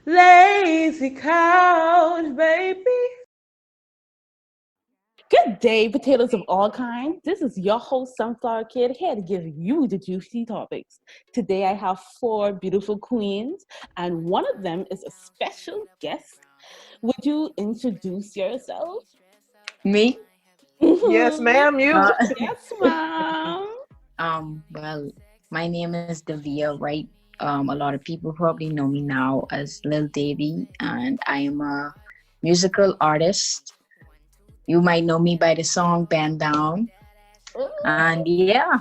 Lazy couch, baby. Good day, potatoes of all kinds. This is your host, Sunflower Kid, here to give you the juicy topics. Today, I have four beautiful queens, and one of them is a special guest. Would you introduce yourself? Me? Yes, Mhm. ma'am, you. Uh, Yes, ma'am. well, my name is Davia, Wright. A lot of people probably know me now as Lil Davy, and I am a musical artist. You might know me by the song Band Down. And Ooh, yeah,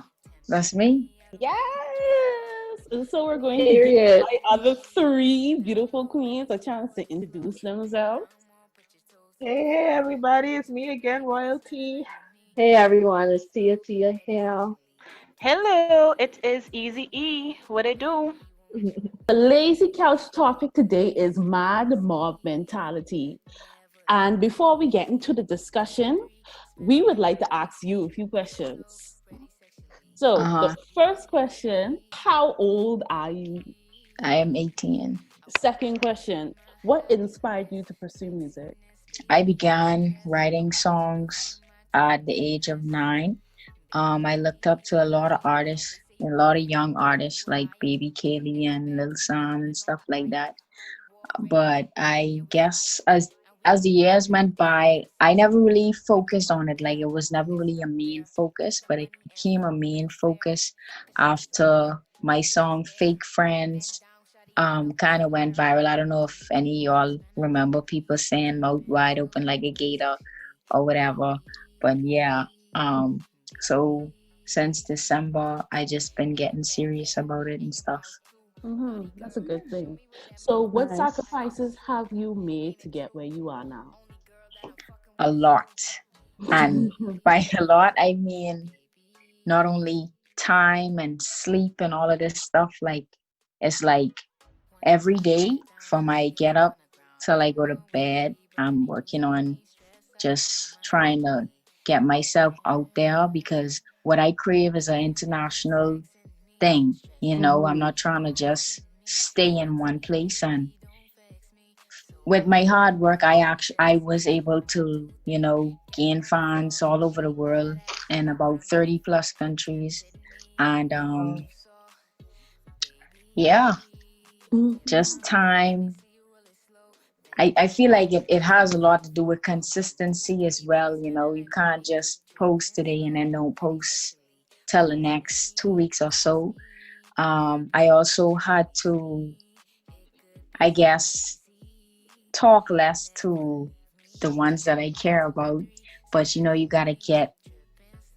that's me. yes. And so we're going to give Period. my other three beautiful queens a chance to introduce themselves. Hey, everybody, it's me again, Royalty. Hey everyone, it's Tia here. Hello, it is Easy E. What it do? The lazy couch topic today is mad mob mentality. And before we get into the discussion, we would like to ask you a few questions. So, the Uh-huh. first question, how old are you? I am 18. Second question, what inspired you to pursue music? I began writing songs at the age of 9. I looked up to a lot of artists, a lot of young artists like Baby Kaylee and Lil Sam and stuff like that. But I guess as the years went by, I never really focused on it. Like it was never really a main focus, but it became a main focus after my song "Fake Friends" kind of went viral. I don't know if any of y'all remember people saying "mouth wide open like a gator" or whatever, but yeah. Um, so since December, I just been getting serious about it and stuff. That's a good thing. So, what Nice. sacrifices have you made to get where you are now? A lot. And by a lot, I mean not only time and sleep and all of this stuff. Like, it's like every day from I get up till I go to bed, I'm working on just trying to get myself out there because what I crave is an international thing. You know, I'm Mhm. not trying to just stay in one place. And with my hard work, I was able to, gain fans all over the world in about 30 plus countries. And yeah, just time. I feel like it has a lot to do with consistency as well. You can't just post today and then don't post till the next 2 weeks or so. I also had to, I guess, talk less to the ones that I care about. But you gotta get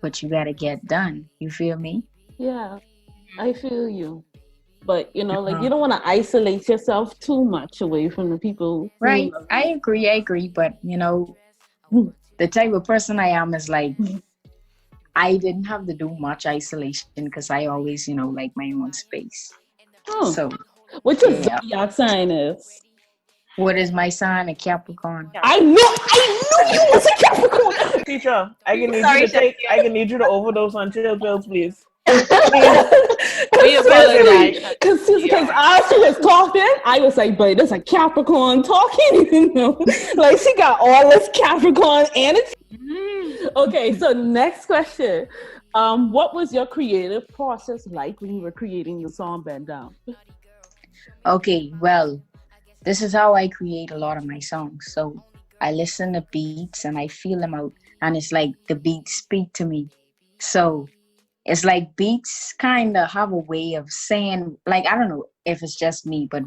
what you gotta get done. You feel me? Yeah, I feel you. But like Uh, you don't want to isolate yourself too much away from the people who right. love I agree. I agree. But you. the type of person I am is like I didn't have to do much isolation because I always, like my own space. Oh, So what your yeah. zodiac sign is? What is my sign? A Capricorn. I knew you was a Capricorn. Teacher, Sorry, I Shakti. can need you to overdose on chill pills, please. Please. We Urgently. apologize, Shakti. Because as she was talking, I was like, "But this a Capricorn talking," like she got all this Capricorn energy. Okay, so next question. What was your creative process like when you were creating the song Bend Down? Okay, well, this is how I create a lot of my songs. So I listen to beats and I feel them out, and it's like the beats speak to me. So it's like beats kind of have a way of saying, like, I don't know if it's just me, but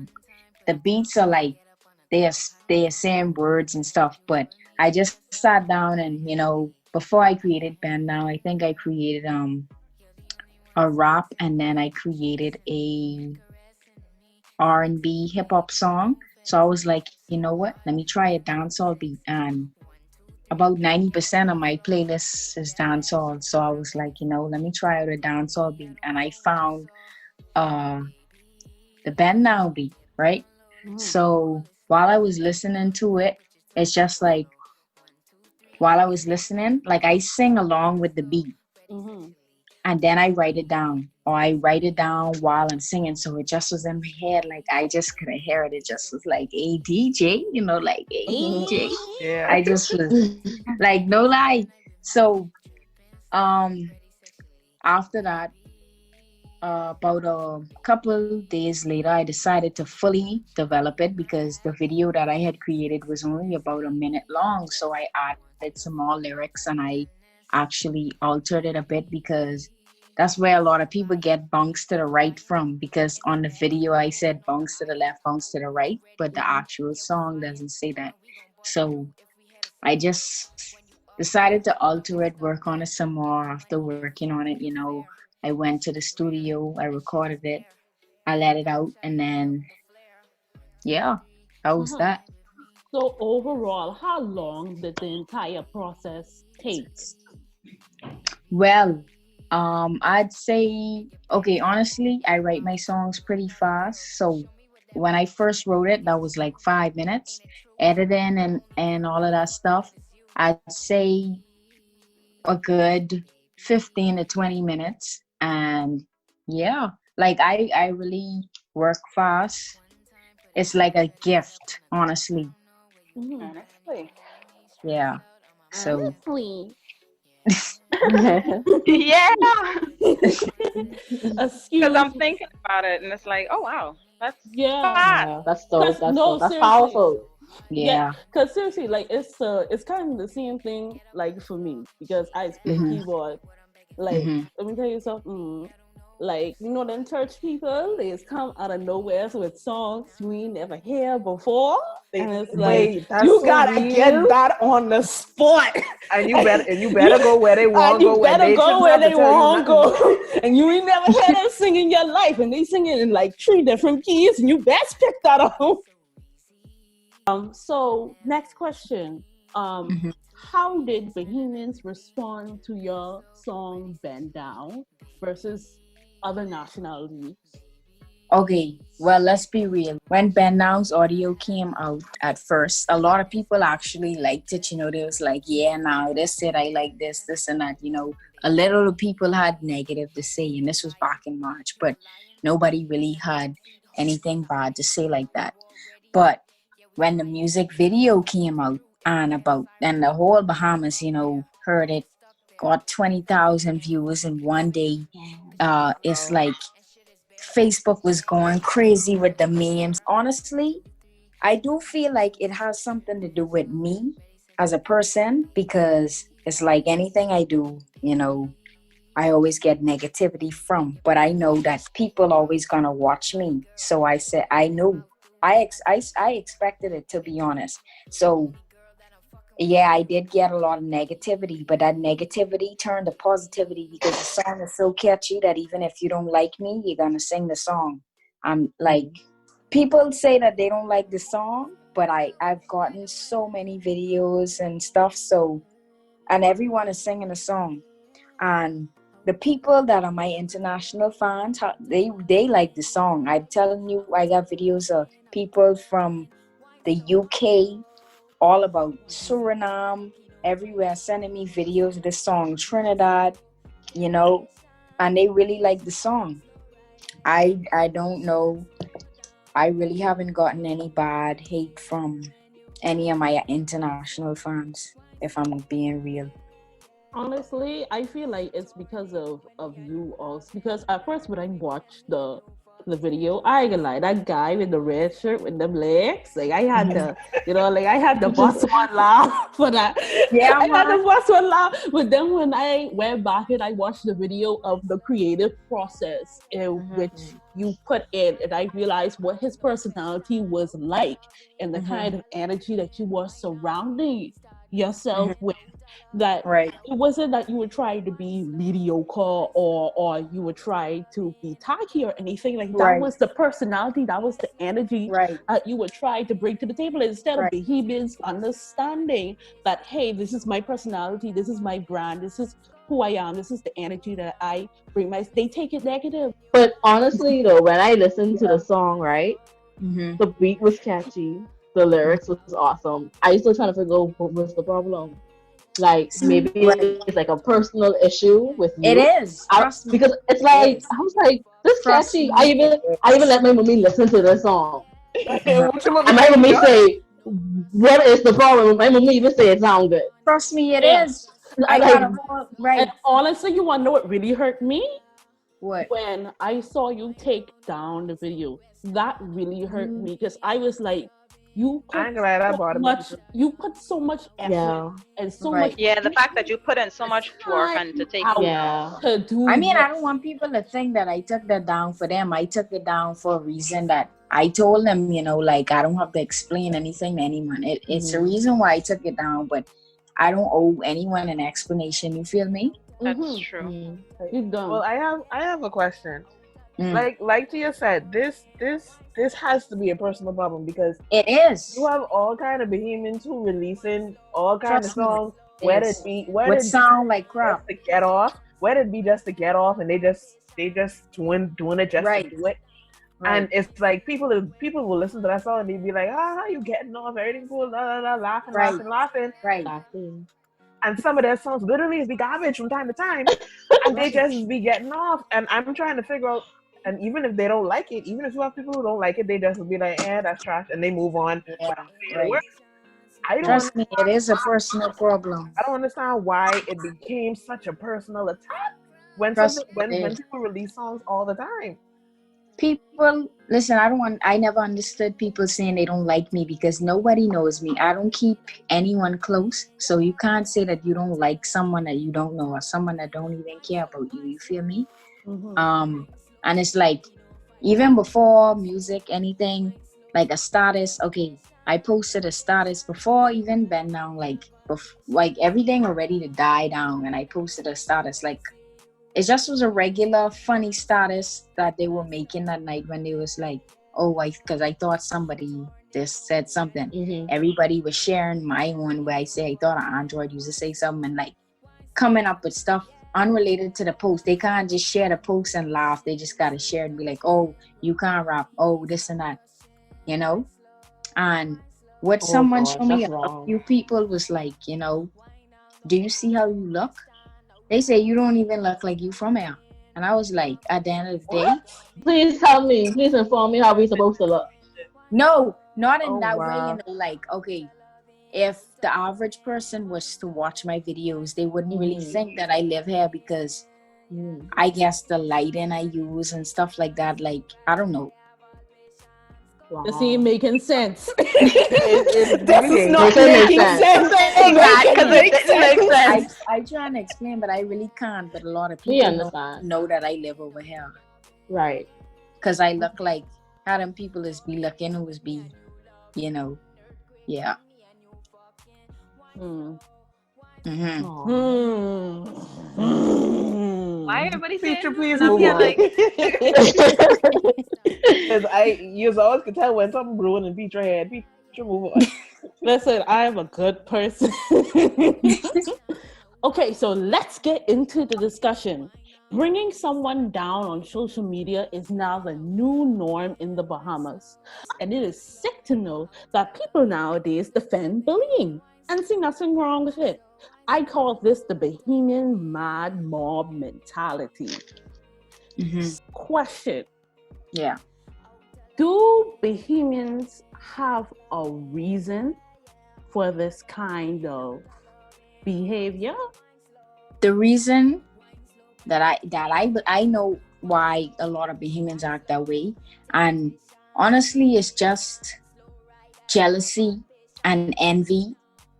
the beats are like they are saying words and stuff. But I just sat down and before I created Band Now, I think I created a rap, and then I created a R&B hip hop song. So I was like, you know what? Let me try a dancehall beat. And about 90% of my playlist is dancehall. So I was like, let me try out a dancehall beat. And I found uh, the Bend Now beat, right? Mm. So while I was listening to it, it's just like while I was listening, like I sing along with the beat. Mm-hmm. and then I write it down, or I write it down while I'm singing. So it just was in my head, like I just couldn't hear it. It just was like a DJ, like a DJ. Yeah. I just was like, no lie. So um after that, about a couple days later, I decided to fully develop it because the video that I had created was only about a minute long. So I added some more lyrics and I actually altered it a bit because that's where a lot of people get bunks to the right from. Because on the video, I said bunks to the left, bunks to the right, but the actual song doesn't say that. So I just decided to alter it, work on it some more. After working on it, I went to the studio, I recorded it, I let it out, and then, yeah, that was Uh-huh. that. So overall, how long did the entire process take? Well, I'd say, okay, honestly, I write my songs pretty fast. So when I first wrote it, that was like 5 minutes. Editing and all of that stuff, I'd say a good 15 to 20 minutes. And yeah, like I really work fast. It's like a gift, honestly. Mhm. Honestly. Yeah. So Honestly. Yeah. Excuse Because I'm me. thinking about it and it's like, oh wow, that's Yeah. fast. Yeah, that's dope. Cause That's no, dope. That's seriously. powerful. Yeah. yeah. Cause seriously, like it's kind of the same thing like for me because I play Mhm. keyboard. Like, Mhm. let me tell you something. Like, them church people, they just come out of nowhere with songs we never hear before. And it's like, Wait, that's you so gotta get real. that on the spot. And you better go where they And want you go, where better they go shouldn't where have to they tell you want to nothing. go. And you ain't never heard them sing in your life. And they sing it in like 3 different keys. And you best pick that up. So next question. Mhm. How did Bahamians respond to your song Bend Down versus other nationalities? Okay, well, let's be real. When Ben Now's audio came out at first, a lot of people actually liked it. They was like, yeah, now this it, I like this and that. A little people had negative to say, and this was back in March, but nobody really had anything bad to say like that. But when the music video came out and the whole Bahamas, heard it, got 20,000 views in one day. It's like Facebook was going crazy with the memes. Honestly, I do feel like it has something to do with me as a person because it's like anything I do, I always get negativity from, but I know that people always gonna watch me. So I said, I know, I expected it, to be honest. So yeah, I did get a lot of negativity, but that negativity turned to positivity because the song is so catchy that even if you don't like me, you're gonna sing the song. I'm like, people say that they don't like the song, but I've gotten so many videos and stuff. So, and everyone is singing the song, and the people that are my international fans, they like the song. I'm telling you, I got videos of people from the UK, all about Suriname, everywhere sending me videos of the song, Trinidad, you know, and they really like the song. I don't know. I really haven't gotten any bad hate from any of my international fans, if I'm being real. Honestly, I feel like it's because of you also. Because at first when I watched the video, I ain't gonna lie, that guy with the red shirt with them legs, like I had to, like I had to bust one laugh for that. Yeah, I had man. to bust one laugh. But then when I went back and I watched the video of the creative process in which you put in, and I realized what his personality was like and the kind of energy that you were surrounding yourself with, that Right, it wasn't that you were trying to be mediocre or you were trying to be tacky or anything. Like that right, was the personality, that was the energy right, that you were trying to bring to the table, instead of right. Bohemians understanding that, hey, this is my personality, this is my brand, this is who I am, this is the energy that I bring. They take it negative. But honestly, though, when I listened to Yeah. the song, right, Mm-hmm. the beat was catchy, the lyrics was awesome. I used to trying to figure out what was the problem. Like maybe Right. it's like a personal issue with It you. is. Trust me. Because it's It like is. I was like, this Trust catchy. me. I It even is. let my mommy listen to the song. Uh-huh. Won't your And mommy my say mommy no? say, what is the problem? My mommy even say it sound good. Trust me. It Yeah. is. I Like got a whole And right. honestly, you want to know what really hurt me? What? When I saw you take down the video. That really hurt Mm, me because I was like, I ain't gonna lie, that bothered me. you put so much effort yeah, and so much right. Yeah, the fact that you put in so much work time and to take it out down. yeah. to do I mean, I this. don't want people to think that I took that down for them. I took it down for a reason that I told them, like I don't have to explain anything to anyone. It's the reason why I took it down, but I don't owe anyone an explanation. You feel me? That's Mm-hmm. true. You done. Well, I have a question. Mm. Like Tia said, this has to be a personal problem because It you is. have all kind of Bahamians who releasing all kind of Trust me. songs, It whether it is. be What sound like just crap? to get off, whether it be just to get off, and they just doing it just to Right. do it. And Right. it's like people will listen to that song and they be like, how you getting off? Everything cool, la la la, laughing, Right. laughing, laughing. Right. Exactly. And some of their songs literally is be garbage from time to time, and they Right. just be getting off. And I'm trying to figure out. And even if they don't like it, even if you have people who don't like it, they just will be like, that's trash, and they move on Yeah. without saying a Right. word. I don't Trust me. It is a personal problem. I don't understand why it became such a personal attack when something Trust me. It when is. people release songs all the time. People listen. I never understood people saying they don't like me because nobody knows me. I don't keep anyone close, so you can't say that you don't like someone that you don't know or someone that don't even care about you. You feel me? Mm-hmm. And it's like even before music, anything like a status. Okay, I posted a status before even been down, like everything already to die down, and I posted a status like it just was a regular funny status that they were making that night when they was like, oh, because I thought somebody just said something. Mm-hmm. Everybody was sharing my one where I say I thought an Android user say something and like coming up with stuff unrelated to the post. They can't just share the post and laugh. They just gotta share and be like, oh, you can't rap. Oh, this and that, you know? And what Oh someone gosh, showed me, that's a wrong. few people was like, do you see how you look? They say you don't even look like you from here. And I was like, at the end of the day, Please tell me. Please inform me how we supposed to look. no, not in Oh that way. wow. Like, okay, if the average person was to watch my videos, they wouldn't really think that I live here because I guess the lighting I use and stuff like that, like, I don't know. You see, making sense. It's This is really not Make it make making sense. sense. Saying that Make it because it make didn't make sense. sense. I try and explain, but I really can't. But a lot of We people understand. know that I live over here. Right. Because I look like how them people is be looking who is be, yeah. Hmm. Mm-hmm. Why everybody saying Feature, please and I'm move here on. like, Because you always can tell when something brewing in Feature head. Feature, move on. Listen, I am a good person. Okay, so let's get into the discussion. Bringing someone down on social media is now the new norm in the Bahamas. And it is sick to know that people nowadays defend bullying and see nothing wrong with it. I call this the Bahamian mad mob mentality. Mm-hmm. Question: Yeah. do Bahamians have a reason for this kind of behavior? The reason that I know why a lot of Bahamians act that way, and honestly, it's just jealousy and envy,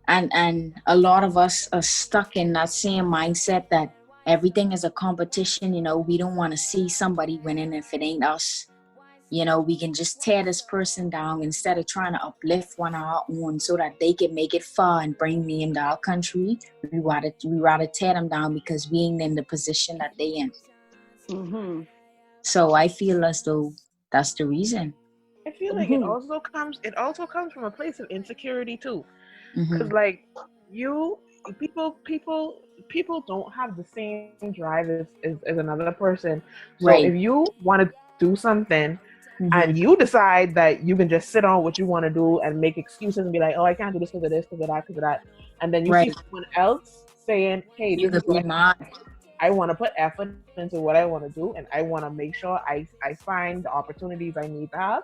and a lot of us are stuck in that same mindset that everything is a competition. We don't want to see somebody winning if it ain't us. We can just tear this person down instead of trying to uplift one of our own so that they can make it far and bring me into our country. We rather tear them down because we ain't in the position that they in. Mm-hmm. So I feel as though that's the reason. I feel like it also comes from a place of insecurity too. Mm-hmm. Because like people don't have the same drive as another person. So if Right. you want to do something, and you decide that you can just sit on what you want to do and make excuses and be like, oh, I can't do this because of this, because of that, because of that. And then you see someone else saying, hey, You this is could be what mad. I want to put effort into what I want to do, and I want to make sure I find the opportunities I need to have.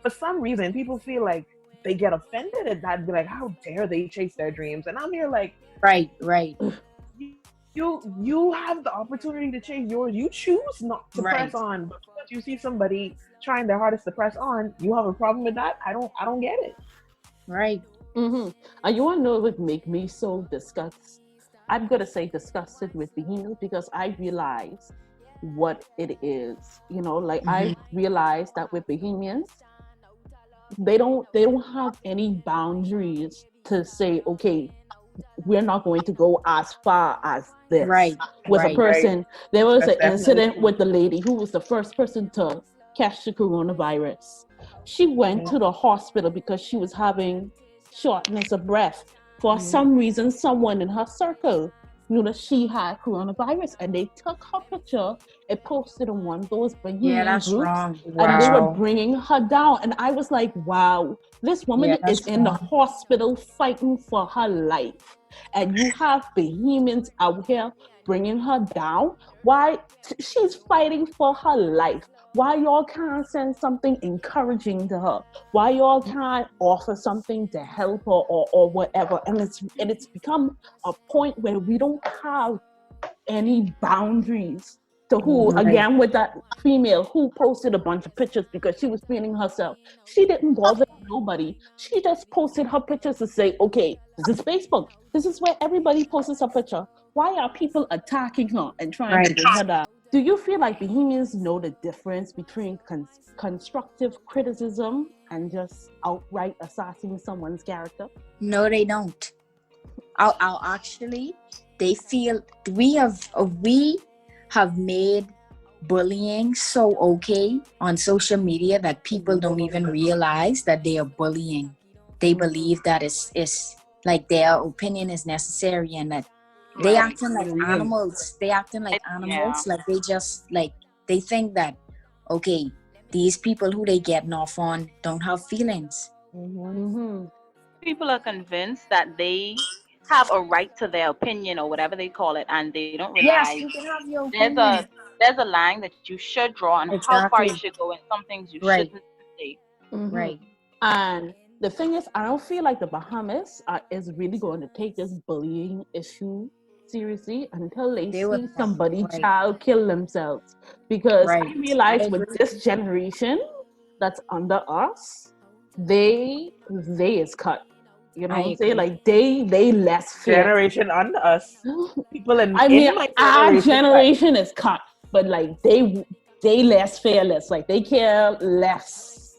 For some reason, people feel like they get offended at that, be like, how dare they chase their dreams? And I'm here like, Right. you have the opportunity to chase yours. You choose not to press on, but once you see somebody trying their hardest to press on, you have a problem with that. I don't get it. Right. And you want to know what make me so disgusted? I'm gonna say disgusted with Bahamians because I realize what it is. You know, like I realize that with Bahamians, they don't have any boundaries to say, okay, we're not going to go as far as this. With a person, there was an incident with the lady who was the first person to catch the coronavirus. She went to the hospital because she was having shortness of breath. For some reason, someone in her circle knew that she had coronavirus, and they took her picture and posted on one of those Bahamian groups, and they were bringing her down. And I was like, wow, this woman is in the hospital fighting for her life, and you have Bahamians out here bringing her down. Why? She's fighting for her life. Why y'all can't send something encouraging to her? Why y'all can't offer something to help her or whatever? And it's become a point where we don't have any boundaries to who, again, with that female who posted a bunch of pictures because she was feeling herself. She didn't bother nobody. She just posted her pictures to say, okay, this is Facebook. This is where everybody posts her picture. Why are people attacking her and trying to bring her down? Do you feel like Bahamians know the difference between constructive criticism and just outright assassinating someone's character? No, they don't. I'll actually, they feel we have made bullying so okay on social media that people don't even realize that they are bullying. They believe that it's like their opinion is necessary and that they acting like animals. They acting like animals. Like they just like they think that okay, these people who they getting off on don't have feelings. People are convinced that they have a right to their opinion or whatever they call it, and they don't realize You can have your opinion. there's a line that you should draw on how far you should go, and some things you shouldn't say. And the thing is, I don't feel like the Bahamas is really going to take this bullying issue seriously until they see somebody child kill themselves. Because I realize with this generation that's under us, they is cut. You know what I'm saying? Like they less fear. Generation under us. People in our generation is cut, but like they less fearless. Like they care less.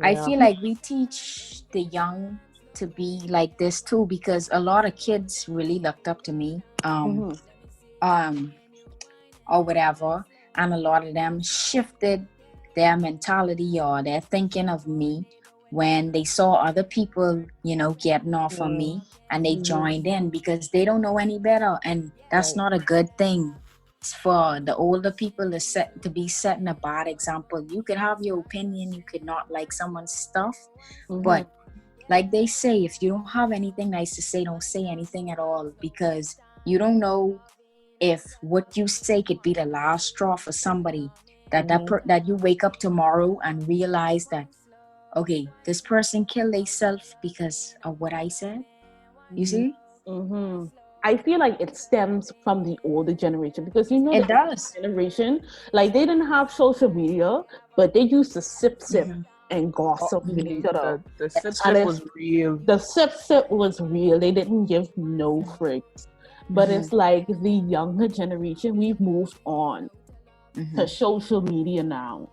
I feel like we teach the young to be like this too, because a lot of kids really looked up to me, or whatever, and a lot of them shifted their mentality or their thinking of me when they saw other people, getting off on me, and they joined in because they don't know any better, and that's not a good thing. It's for the older people to be setting a bad example. You could have your opinion, you could not like someone's stuff, but like they say, if you don't have anything nice to say, don't say anything at all, because you don't know if what you say could be the last straw for somebody. That you wake up tomorrow and realize that, okay, this person killed themselves because of what I said. You see? I feel like it stems from the older generation because it does. Generation, like they didn't have social media, but they used to sip and gossip with each other. The sip was real. The sip was real. They didn't give no freaks. But it's like the younger generation, we've moved on to social media now.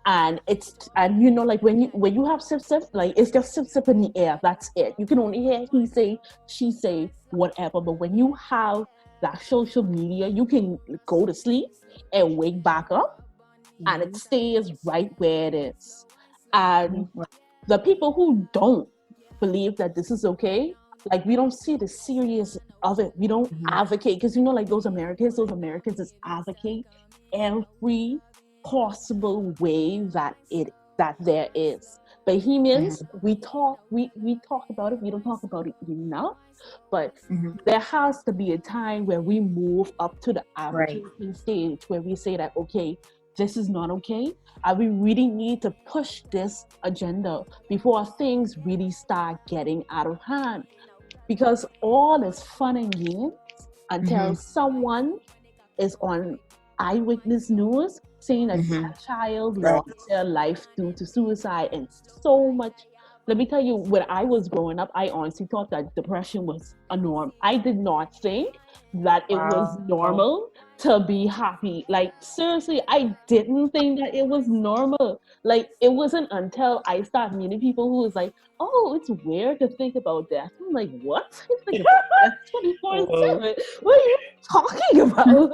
And like when you have sip, like it's just sip in the air. That's it. You can only hear he say, she say, whatever. But when you have that social media, you can go to sleep and wake back up, and it stays right where it is. And the people who don't believe that this is okay, like we don't see the serious of it. We don't advocate because like those Americans is advocate every possible way that it that there is. Bahamians, we talk about it, we don't talk about it enough, but there has to be a time where we move up to the advocating stage where we say that, okay, this is not okay, and we really need to push this agenda before things really start getting out of hand. Because all is fun and games until someone is on eyewitness news saying that that child lost their life due to suicide, and so much. Let me tell you, when I was growing up, I honestly thought that depression was a norm. I did not think that it was normal to be happy. Like, seriously, I didn't think that it was normal. Like, it wasn't until I started meeting people who was like, oh, it's weird to think about death. I'm like, what? It's like, that's 24/7. What are you talking about?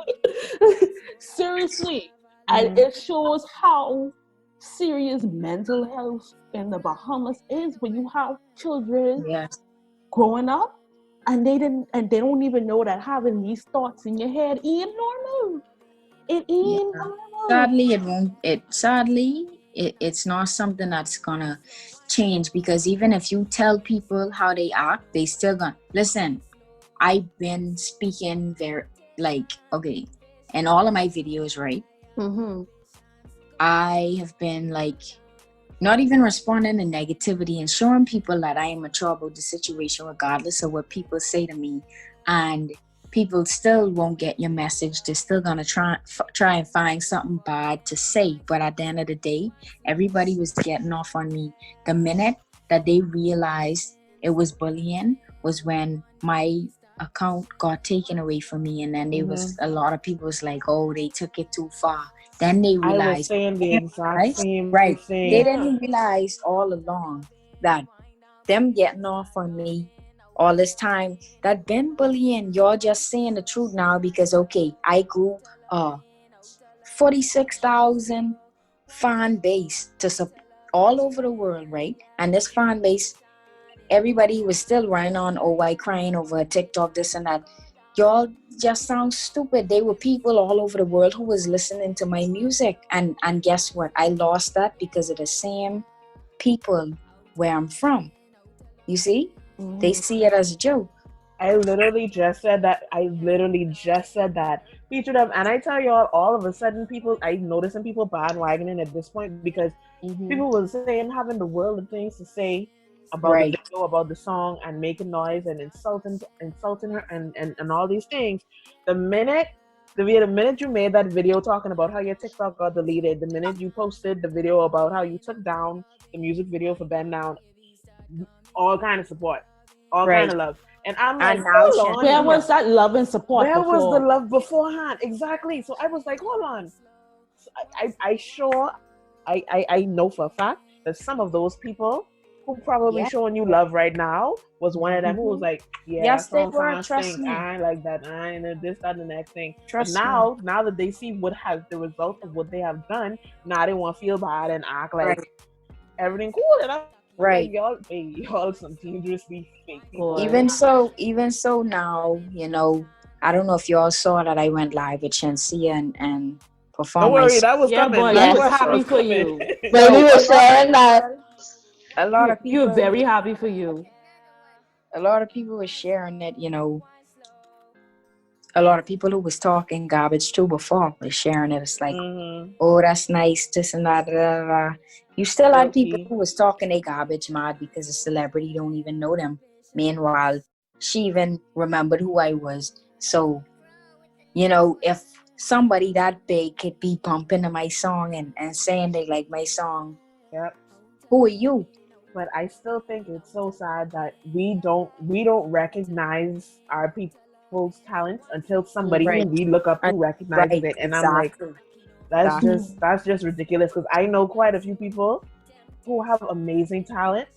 Seriously. And it shows how serious mental health in the Bahamas is when you have children growing up and they don't even know that having these thoughts in your head ain't normal. It ain't normal. Sadly, it won't. It's not something that's gonna change, because even if you tell people how they act, they still gonna listen. I've been speaking in all of my videos, right? I have been not even responding to negativity and showing people that I am mature about the situation regardless of what people say to me. And people still won't get your message. They're still gonna try and find something bad to say. But at the end of the day, everybody was getting off on me. The minute that they realized it was bullying was when my account got taken away from me, and then there was a lot of people was like, oh, they took it too far. Then they realized, I was saying the exact same thing. They didn't realize all along that them getting off on me all this time, that been bullying. You're just saying the truth now because, okay, I grew 46,000 fan base to all over the world, right? And this fan base, everybody was still running on, oh, I crying over TikTok, this and that. Y'all just sound stupid. There were people all over the world who was listening to my music. And guess what? I lost that because of the same people where I'm from. You see? They see it as a joke. I literally just said that. Feature them. And I tell y'all, all of a sudden, I'm noticing people bandwagoning at this point because people were saying, having the world of things to say about the video, about the song, and making noise and insulting her and all these things. The minute you made that video talking about how your TikTok got deleted, the minute you posted the video about how you took down the music video for Bend Down, all kind of support, all kind of love. And I'm like, where was that love and support Where before? was the love beforehand? Exactly. So I was like, hold on. I know for a fact that some of those people who probably showing you love right now was one of them who was like, yes, they were, trust me. I ain't like that. I ain't this, that, and the next thing. Trust me. Now that they see what has the result of what they have done, now they want to feel bad and act like everything cool. And I'm like, y'all some dangerously fake people. Even so now, you know, I don't know if y'all saw that I went live with Shensia and performed. Don't worry, that was coming. Boy, I was happy for you. But we were saying that a lot of people. You're very happy for you. A lot of people were sharing it, you know. A lot of people who was talking garbage too before were sharing it. It's like, oh, that's nice, this and that. You still had people who was talking they garbage mad because a celebrity don't even know them. Meanwhile, she even remembered who I was. So, you know, if somebody that big could be pumping to my song and saying they like my song, who are you? But I still think it's so sad that we don't recognize our people's talents until somebody who we look up to recognizes it. And I'm like, that's just ridiculous, because I know quite a few people who have amazing talent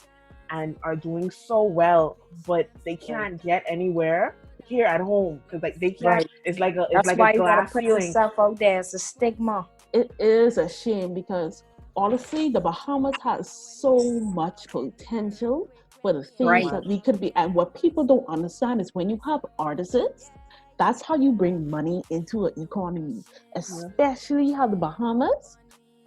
and are doing so well, but they can't get anywhere here at home because they can't. It's like a glass ceiling. You gotta put yourself out there. It's a stigma. It is a shame because honestly, the Bahamas has so much potential for the things that we could be. And what people don't understand is when you have artists, that's how you bring money into an economy, especially how the Bahamas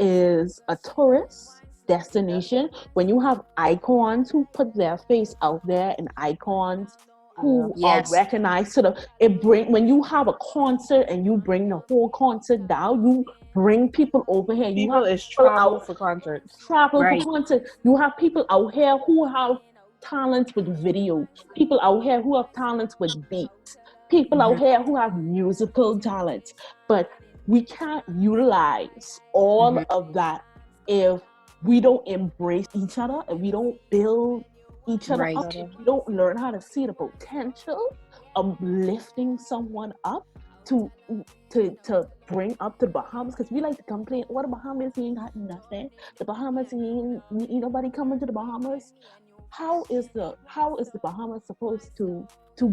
is a tourist destination, when you have icons who put their face out there and icons who are Yes. recognized to the it bring when you have a concert and you bring the whole concert down, you bring people over here. You People have is people travel out for concerts. travel for Right. concert. You have people out here who have talents with video, people out here who have talents with beats, people out here who have musical talents. But we can't utilize all of that if we don't embrace each other, if we don't build each other Right. up, if we don't learn how to see the potential of lifting someone up to to bring up to the Bahamas, because we like to complain, what the Bahamas ain't got nothing. The Bahamas ain't nobody coming to the Bahamas. How is the Bahamas supposed to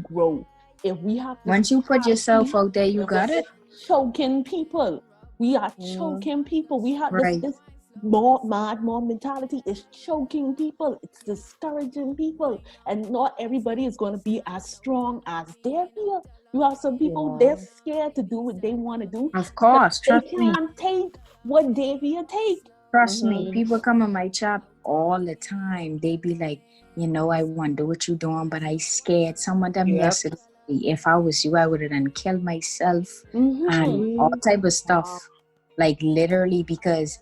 grow if we have to Once you put yourself out there, you if we're got it. choking people? We are choking people. We have Right. this more mad more mentality is choking people. It's discouraging people, and not everybody is going to be as strong as Davia. You have some people they're scared to do what they want to do. Of course. They Trust me. can't take what Davia take. Trust me. People come in my chat all the time. They be like, I want to do what you doing, but I scared. Some of them yesterday, if I was you, I would have done killed myself and all type of stuff. Like literally, because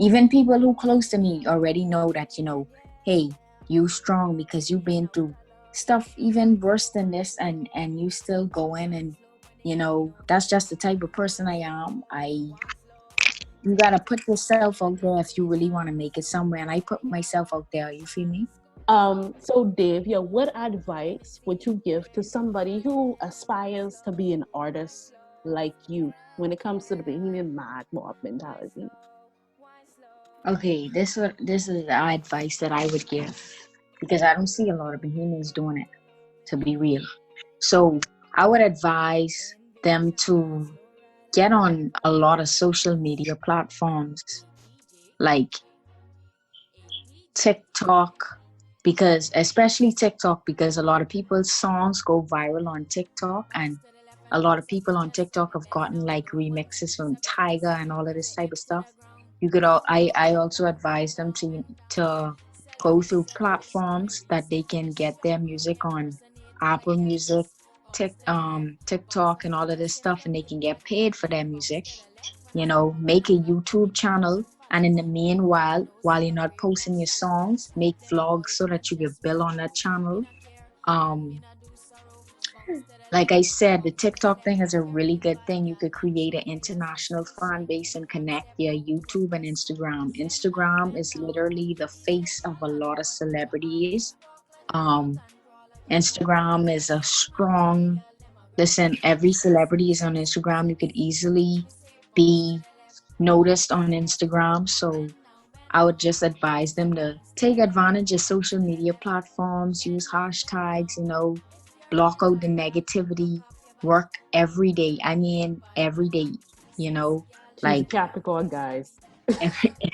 even people who close to me already know that, hey, you strong because you've been through stuff even worse than this, and you still going, and that's just the type of person I am. You gotta put yourself out there if you really want to make it somewhere, and I put myself out there. You feel me? So Davia, what advice would you give to somebody who aspires to be an artist like you when it comes to the Bahamian mad mob mentality? Okay, this is the advice that I would give, because I don't see a lot of Bahamians doing it, to be real. So I would advise them to get on a lot of social media platforms like TikTok, because especially TikTok, because a lot of people's songs go viral on TikTok, and a lot of people on TikTok have gotten like remixes from Tiger and all of this type of stuff. I also advise them to go through platforms that they can get their music on, Apple Music, TikTok, and all of this stuff, and they can get paid for their music. Make a YouTube channel, and in the meanwhile, while you're not posting your songs, make vlogs so that you get bill on that channel. Like I said, the TikTok thing is a really good thing. You could create an international fan base and connect your YouTube and Instagram. Instagram is literally the face of a lot of celebrities. Um, Instagram is a strong, listen, every celebrity is on Instagram. You could easily be noticed on Instagram. So I would just advise them to take advantage of social media platforms, use hashtags, block out the negativity, work every day. I mean, every day, She's a like Capricorn, guys.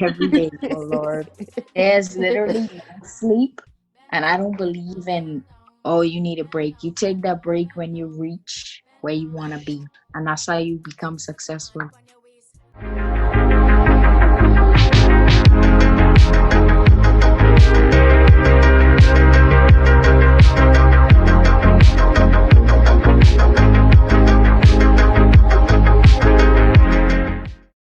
every day. Oh Lord, there's literally no sleep, and I don't believe in, oh, you need a break. You take that break when you reach where you want to be, and that's how you become successful.